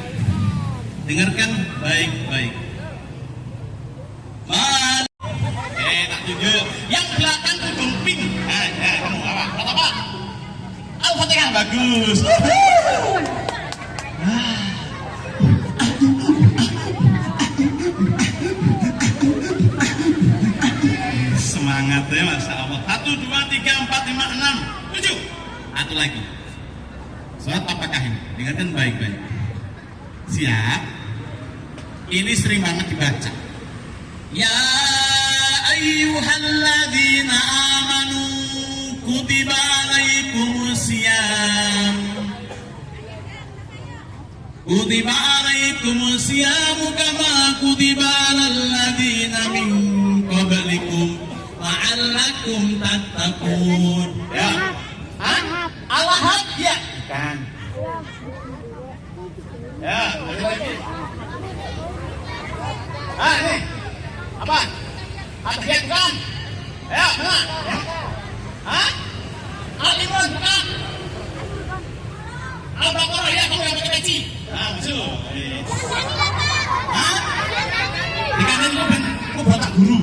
Dengarkan baik-baik. Tak tunjuk. Yang belakang ujung pink. Kamu apa? Al-Fatihah bagus. Semangat ya, Masya Allah. 1, 2, 3, 4, 5, 6, 7. Satu lagi. Surat apakah ini? Dengarkan baik-baik. Siap. Ini sering banget dibaca. Ya ayyuhalladzina amanu kutiba alaikumusiyam Kutiba alaikumus siyamu kama kutiba alal ladzina min qablikum la'allakum tattaqun. Ya. Hah? Al-Ahad ya? Bukan. Ya, lagi. Ah, ini. Apa? Al-Ahad bukan? Ya, mana? Hah? Al-Imran bukan? Al-Baqarah ya, kamu yang pakai peci. Nah, masuk. Hah? Di kanan lu batak guru.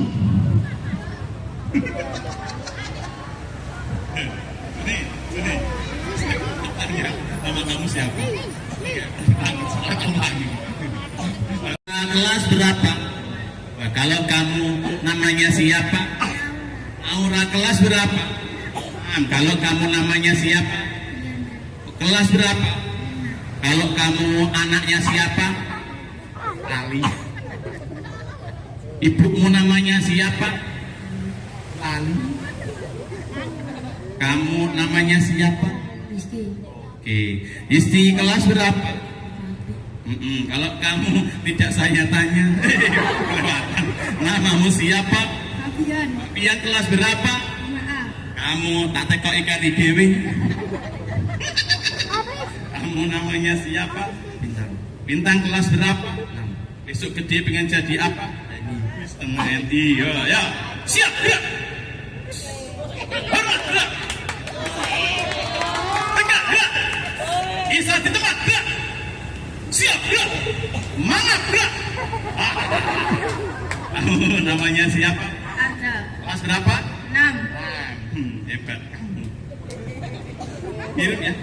Sini. Tanya, nama kamu siapa? Kelas berapa? Nah, kalau kamu namanya siapa? Aura kelas berapa? Kalau kamu namanya siapa? Kelas berapa? Kalau kamu anaknya siapa? Ali. Ibumu namanya siapa? Ali. Kamu namanya siapa? Oke. Istri kelas berapa? Kalau kamu tidak saya tanya. Namamu siapa? Pian kelas berapa? Kamu tak teko ikan di dewi. Kamu namanya siapa? Bintang kelas berapa? Besok gede pengen jadi apa? Setengah NI. Ya. Siap, ya. Hormat, gerak. Tegak, gerak. Isa di tempat, gerak. Siap, gerak. Mangap, gerak. Kamu namanya siapa? Ada. Kelas berapa? 6. Hebat. Mirip ya.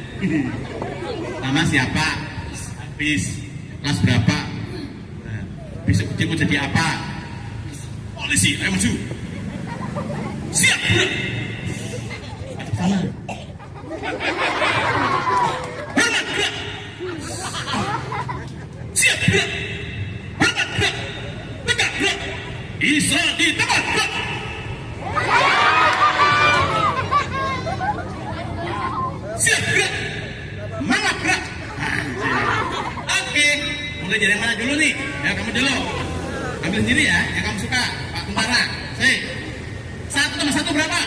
Nama siapa? Habis. Kelas berapa? Nah, besok gede mau jadi apa? Polisi, ayo maju. Siap, gerak. Sana. Hormat, gerak. Siap, gerak. Hormat, gerak. Tegak, gerak. Isa di tempat, gerak. Siap, gerak. Mangap, gerak. Oke, mulai dari mana dulu nih? Ya, kamu dulu. Ambil sendiri ya, yang kamu suka. Pak Tentara, say. 1 tambah 1 berapa?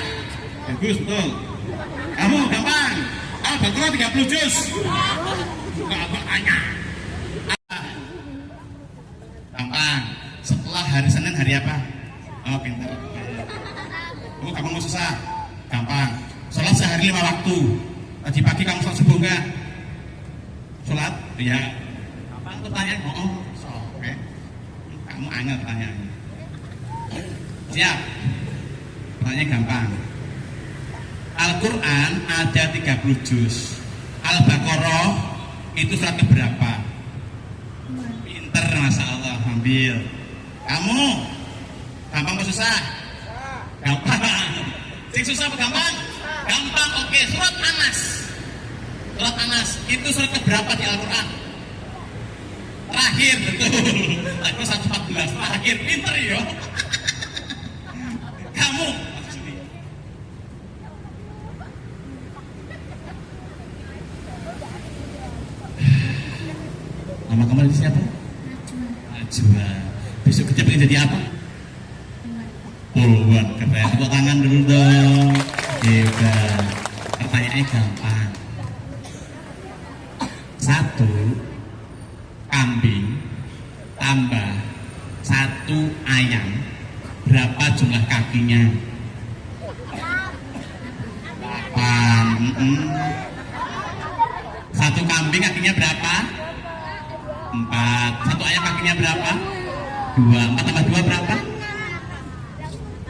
Bagus, betul. Kamu gampang. Al-Baqarah 30 juz. Buka apa-apanya. Gampang. Setelah hari Senin hari apa? Oh, pintar. Kamu mau susah? Gampang. Sholat sehari 5 waktu. Tadi pagi kamu sholat subuh enggak? Sholat? Iya. Gampang pertanyaan. Oh, oke. Kamu angel pertanyaannya. Siap. Pertanyaan gampang. Al-Quran ada 30 juz. Al-Baqarah itu surat keberapa? Pinter, Masya Allah. Ambil. Kamu? Gampang atau susah? Gampang. Sing susah apa gampang? Gampang, oke. Surat Anas. Surat Anas itu surat keberapa di Al-Quran? Terakhir, betul. Aku 114. Terakhir, pinter ya. Kamu? Nama kamu lagi siapa? Najwa. Besok kerja pengen jadi apa? Puluhan, keren. Tepuk tangan dulu dong. Hebat. Pertanyaannya gampang. 1 kambing tambah 1 ayam, berapa jumlah kakinya? 8. 1 kambing kakinya berapa? 4. 1 ayam kakinya berapa? 2. 4 tambah 2 berapa?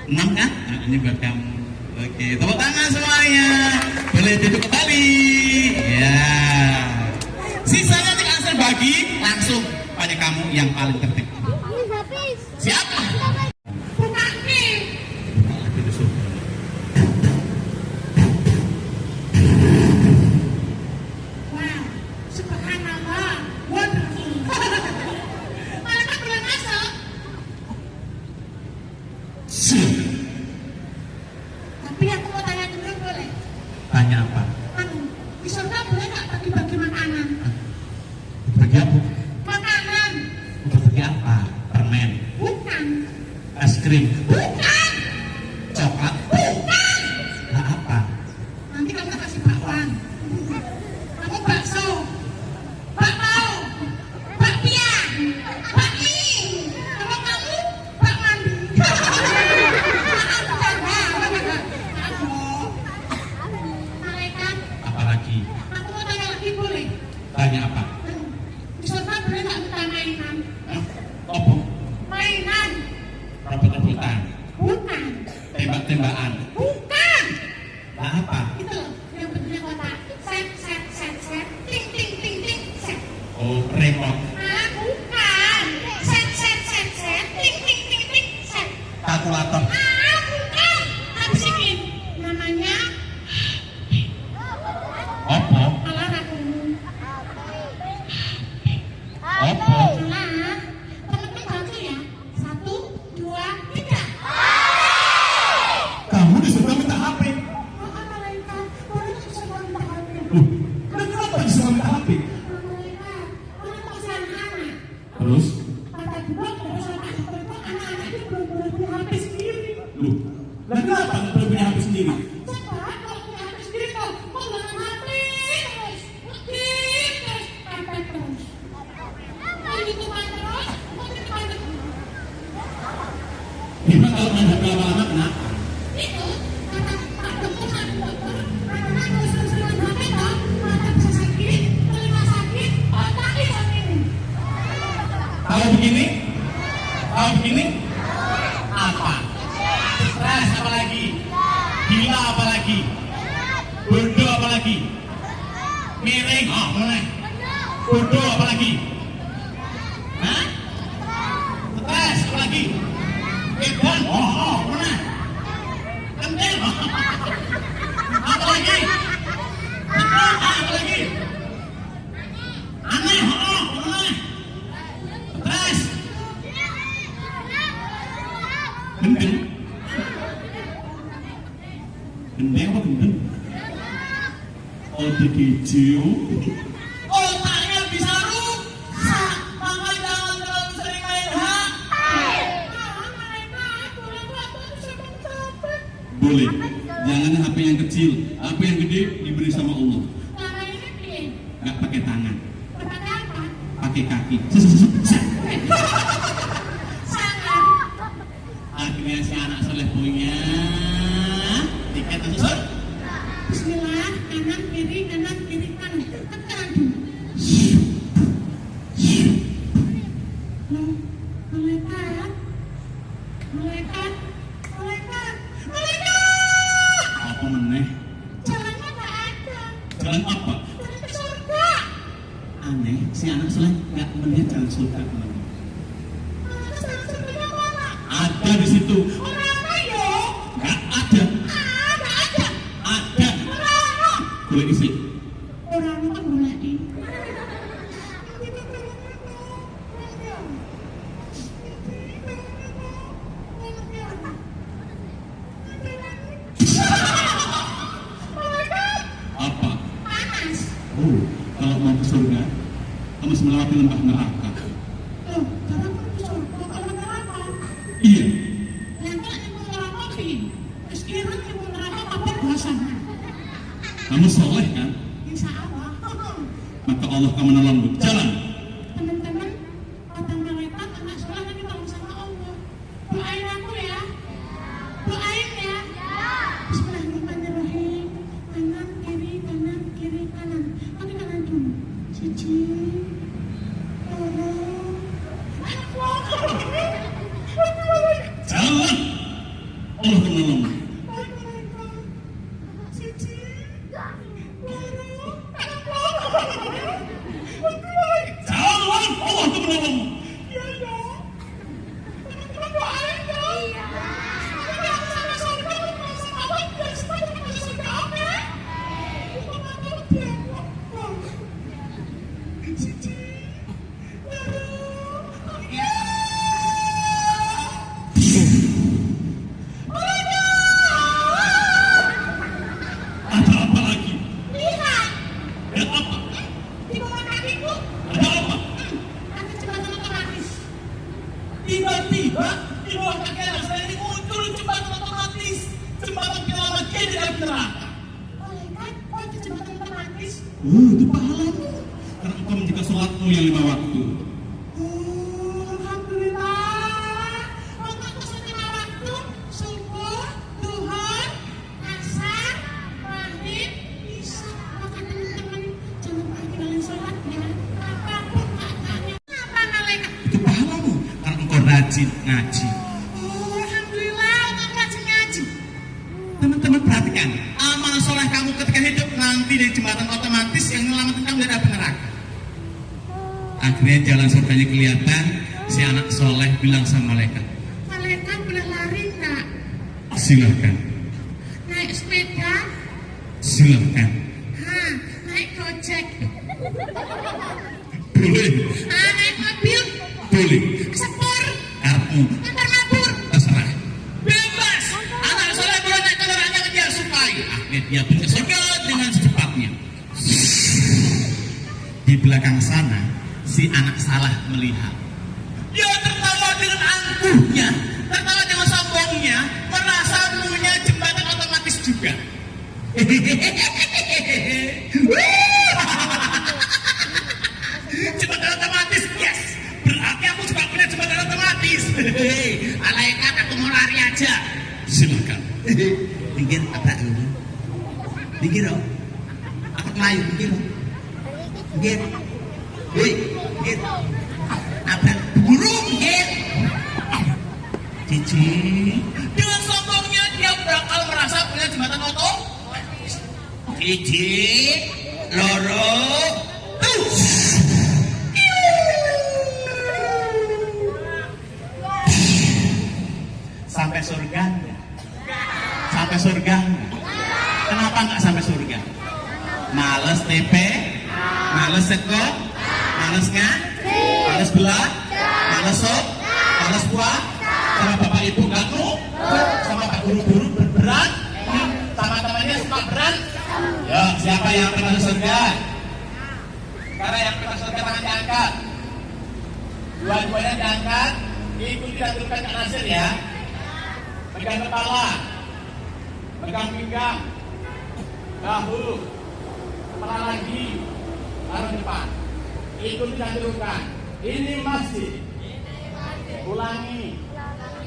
6 kan? Nah, ini buat kamu. Oke, tepuk tangan semuanya. Boleh duduk kembali. Ya. Sisanya tinggal answer bagi langsung pada kamu yang paling tertib. Siap? Buka nih. Wow, subhanallah, wonderful. Malaikat boleh masuk? Tapi aku mau tanya dulu boleh? Tanya apa? Di surga boleh nggak bagi-bagi makanan? Bagi apa? krim. Bukan. Coklat. Bukan. Nah, apa? Nanti kamu tak kasih bakwan. Kamu bakso. Bakpao. Bakpia. Bakmi. Kalau kamu bak mandi. Malaikat, Apalagi? aku mau tanya lagi boleh? Tanya apa? Di surga boleh nggak kita mainan? Apa? Mainan. Rebut-rebutan. Bukan. Tembak-tembakan. Bukan. Nah, apa? Itu loh, yang bentuknya kotak. Set, set, set, set. Ting, ting, ting, ting, set. Oh, remote. Ah, bukan. Set, set, set, set. Ting, ting, ting, ting, set. Kalkulator. Ah, bukan. Habis ini namanya Apa? alarm. Apa? Nah, teman-teman bantu ya. 1, 2, 3. Kamu disuruh minta HP. Oh, malaikat, boleh susah minta HP. Loh, kenapa disuruh minta HP? Malaikat, boleh masih anak-anak. Terus? Kata dua, kalau sama itu anak-anak itu belum boleh punya HP sendiri. Loh, lah kenapa nggak boleh punya HP sendiri? Coba kalau punya HP sendiri kok dengan HP terus, ngetik terus, apa terus? Mau YouTubean terus, mau YouTubean terus. Gimana kalau main HP lama-lama kenapa? Itu kata Pak Dokter sama dokter, anak-anak kalau sering-sering main HP toh, mata bisa sakit, telinga sakit, otak bisa ini. Tahu begini? Tahu begini? Apa? Stres apa lagi? Gila apa lagi? Bodoh apa lagi? Miring, oh mana? Bodoh apa lagi? Hah? Stres apa lagi? Edan, oh mana? Kendel, apa lagi? Apa lagi? Aneh, oh mana? Stres. Gendeng. Gendeng apa gendeng? Oh, digigil. Otaknya bisa rusak. Makanya jangan terlalu sering main HP. Boleh. Jangan HP yang kecil. HP yang gede diberi sama Allah. Nggak pakai tangan. Pakai kaki. Akhirnya si anak soleh punya tiket tersebut. Bismillah, kanan kiri kanan kan kanan dulu. Loh, malaikat, malaikat, malaikat, malaikat. Apa meneh? Jalannya nggak ada. Jalan apa? Jalan ke surga. Aneh, si anak soleh nggak melihat jalan surga kemana. Jalan surganya mana? Ada di situ. Mana yo? Nggak ada. Nggak ada. Ada. Mana? Boleh isi. Orang itu boleh di. Apa? Panas. Oh, kalau mau ke surga, kamu harus melewati lembah neraka. Loh, jalan ke surga kalau neraka. Iya. Nanti ibu neraka di. Terus kira ibu neraka apa puasa? Kamu soleh kan? Insya Allah. Maka Allah akan menolongmu. Jalan. Teman-teman, kata malaikat anak soleh nanti tolong sama Allah. Doain aku ya. Doain ya. Bismillahirrahmanirrahim. Kanan kiri kanan kiri kanan. Tapi kanan dulu. Cici. Loro. Jalan. Allah akan menolongmu. Cici. Loro. Jalan. Allah akan menolongmu. Iya dong. Teman-teman doain dong. Tapi aku sama surga, aku sama Allah, biar semua kita masuk surga, oke? Itu nggak tahu dia. Cici. Loro. Iya. Ada apa lagi? Lihat. Ada apa? Di bawah kakiku Ada apa? ada jembatan otomatis. Tiba-tiba di bawah kaki anak saya ini sholatmu yang 5 waktu. Alhamdulillah. Untuk sholat 5 waktu, subuh, duhur, asar, maghrib, isya. Maka teman-teman jangan lupa tinggalin sholatnya. Apapun keadaannya. Apa malaikat? Itu pahlamu kalau engkau rajin ngaji. Alhamdulillah, untuk rajin ngaji. Teman-teman perhatikan, amal soleh kamu ketika hidup nanti di jembatan otomatis yang menyelamatkan kamu dari api neraka. Akhirnya jalan surganya kelihatan. Si anak soleh bilang sama malaikat, Malaikat boleh lari nggak? silahkan, Naik sepeda? silahkan, Naik gojek? boleh, Naik mobil? boleh, Sepur? karepmu, Antar mabur? terserah, bebas. Anak soleh boleh naik kendaraan yang dia sukai. Akhirnya dia pun ke surga dengan secepatnya. Di belakang sana, si anak salah melihat. Dia tertawa dengan angkuhnya, tertawa dengan sombongnya, merasa punya jembatan otomatis juga. Jembatan otomatis, yes. Berarti aku juga punya jembatan otomatis. Malaikat, aku mau lari aja. Silakan. Pinggir apa ini? Pinggir dong. Aku melayu pinggir dong. Pinggir. Woi, pinggir. Apa? Burung pinggir. Cici. Dengan sombongnya dia bakal merasa punya jembatan otomatis. Cici, loro, tuh. Sampai surga enggak? Sampai surga enggak? Kenapa enggak sampai surga? Males TP, males seko, males ngantri, males belah, males sop, males buah, sama bapak ibu enggak mau, sama pak guru-guru berberat, sama temannya suka berat. Ya, siapa yang pernah surga? Karena yang pernah surga tangan diangkat. Dua-duanya diangkat, ikuti aturan Kak Nasir ya. Pegang kepala, pegang pinggang, bahu, kepala lagi, taruh depan. Ikuti dan tirukan. Ini masjid. Ulangi,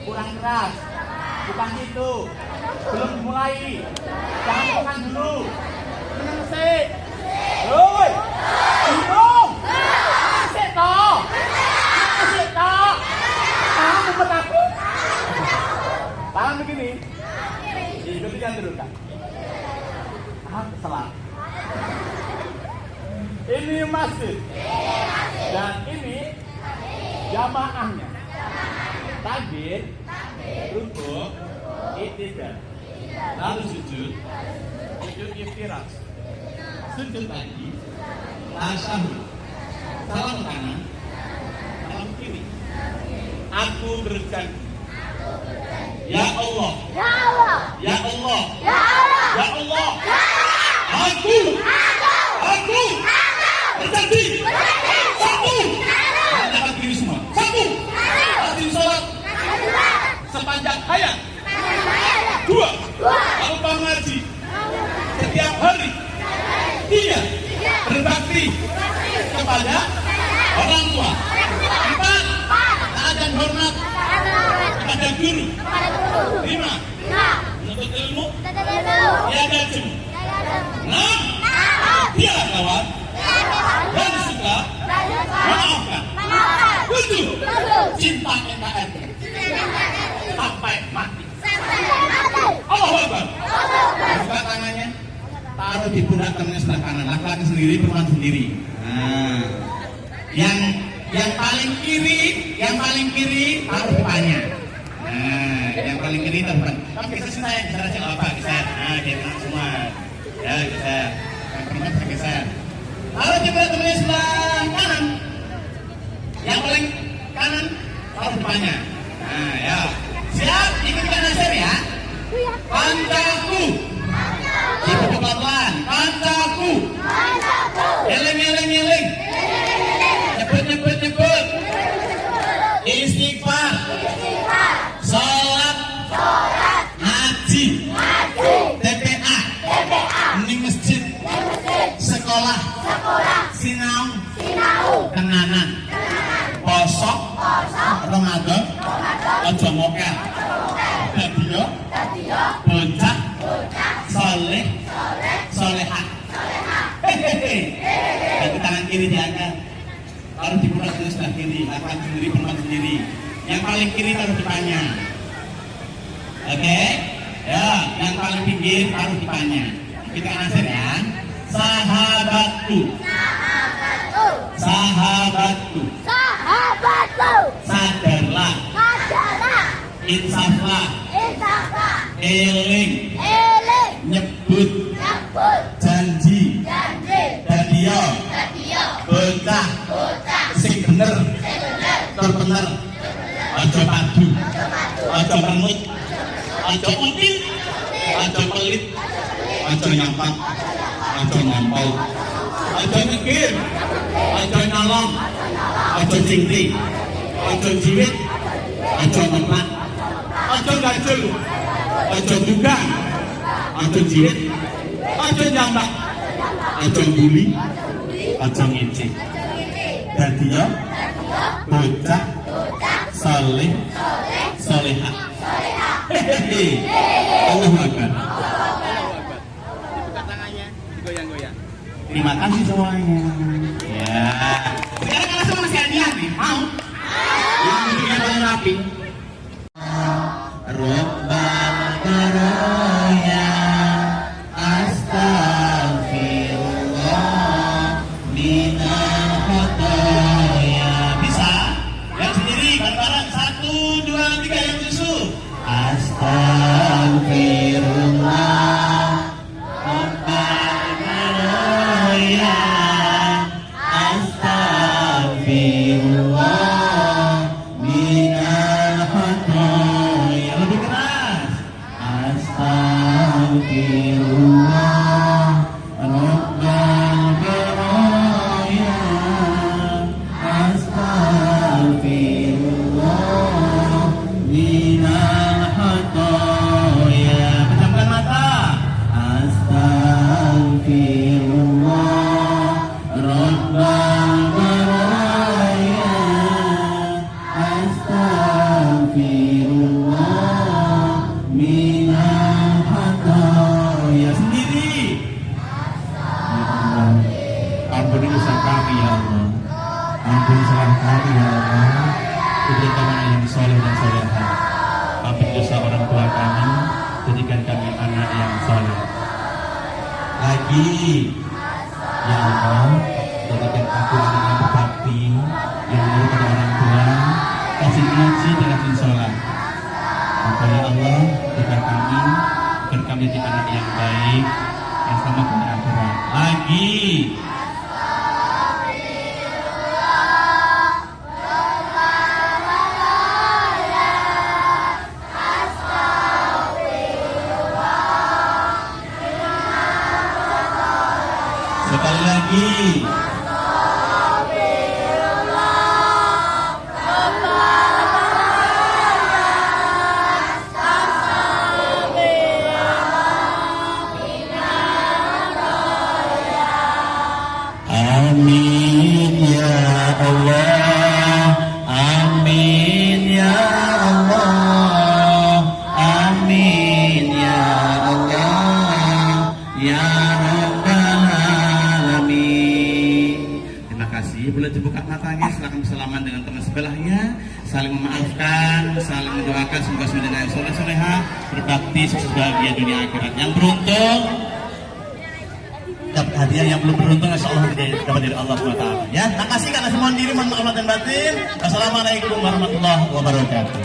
kurang keras, bukan itu. Belum dimulai. Jangan bukan dulu. Menang sih. Woi, bingung. Asik toh, asik toh. Kamu bertakut. Tangan begini. Ikuti dan tirukan. Salah. Ini masjid. Dan ini jamaahnya. Takbir, rukuk, i'tidal. Lalu sujud, sujud iftiras. Sujud lagi, tasyahud. Salam kanan, salam kiri. Aku berjanji. Ya Allah. Ya Allah. Ya Allah. Ya Allah. Ya Allah. Aku berjanji. Satu. Dapat diri semua. Satu. Rajin sholat. Sepanjang hayat. Dua. Lupa ngaji. Setiap hari. Tiga. Berbakti kepada orang tua. Empat. Taat dan hormat kepada guru. Lima. Menuntut ilmu. Tiada jemu. Enam. Tiada kawan. Dan suka memaafkan. Tujuh. Cinta NKRI sampai mati. Allahu Akbar. Buka tangannya, taruh di pundak temannya sebelah kanan. Laki-laki sendiri, perempuan sendiri. Nah, yang paling kiri taruh depannya. Nah, yang paling kiri taruh depan. Kamu geser sini saya, geser aja nggak apa, geser. Nah, dia kena semua. Ya, geser. Yang perempuan saya geser. Taruh di pundak temannya sebelah kanan. Yang paling kanan taruh depannya. Nah, ya. Siap, ikuti Kak Nasir ya. Pancaku. Ibu pelan-pelan. Pancaku. Eling. Nyebut. Istighfar. Sholat. Ngaji. TPA. Ini masjid. Sekolah. Sinau. Tenang. Ramadan aja mokel dadi yo bocah soleh solehah. Jadi tangan kiri diangkat, harus dibuka ke sebelah kiri, lakukan sendiri, perbuat sendiri. Yang paling kiri taruh depannya. Oke? Ya, yang paling pinggir taruh depannya. Kita nasir ya. Sahabatku. Sahabatku. Sadarlah. Insaflah. Eling. Nyebut. Janji. Dadio. Bocah. Sing bener. Tur bener. Aja padu. Aja mengut. Aja util. Aja pelit. Aja nyampak. Aja ngampau. Aja mikir. Aja nyolong. Aja cingkring. Aja jiwit. Aja ngeplak. Aja gajul. Aja duga. Aja jiwit. Aja nyampak. Aja bully. Aja ngicik. Dadi ya bocah saleh solehah. Allahu Akbar. Terima kasih semuanya. Ya. Sekarang kalau semua masih hadiah nih, mau? Yang punya paling rapi. Rabbana baraya astaghfirullah minal khataya. Bisa? Yang sendiri bareng-bareng 1, 2, 3 yang susu. Astaghfirullah Rabbana baraya astaghfirullah minal khataya. Lebih keras. Astaghfirullah Rabbana baraya astaghfirullah minal khataya. Pejamkan mata. Astaghfirullah Rabbana baraya astaghfirullah minal khataya. Sendiri. Ampuni dosa kami ya Allah. Ampuni salah kami ya Allah. Berikan kami yang soleh dan solehah. Ampuni dosa orang tua kami. Jadikan kami anak yang soleh. Lagi. Ya Allah, jadikan aku anak yang berbakti, yang nurut pada orang tua, kasih ngaji dan kasih sholat. Ampuni ya Allah, berikan kami, agar kami jadi anak yang baik, yang selamat dari akhirat. Lagi. Sekali lagi. Amin ya Allah. Amin ya Allah. Amin ya Allah. Ya Rabbal Alamin. Terima kasih. Boleh dibuka matanya. Silakan bersalaman dengan teman sebelahnya. Saling memaafkan, saling mendoakan semoga sudah yang soleh-solehah, berbakti, sukses bahagia dunia akhirat. Yang beruntung dapat hadiah, yang belum beruntung insya Allah dapat dari Allah SWT. Ya, terima kasih karena semua diri, mohon maaf dan batin. Assalamualaikum warahmatullahi wabarakatuh.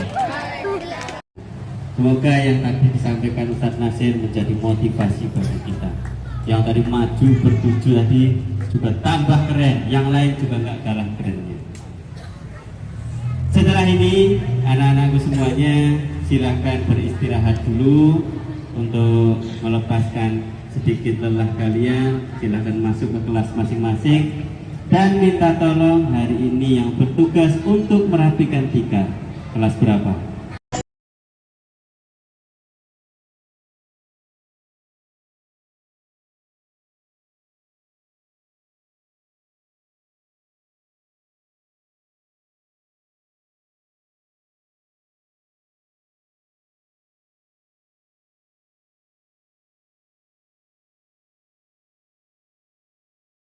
Semoga yang tadi disampaikan Ustadz Nasir menjadi motivasi bagi kita. Yang tadi maju bertuju tadi juga tambah keren, yang lain juga nggak kalah kerennya. Setelah ini anak-anakku semuanya silahkan beristirahat dulu untuk melepaskan sedikit lelah kalian. Silahkan masuk ke kelas masing-masing dan minta tolong hari ini yang bertugas untuk merapikan tikar. Kelas berapa?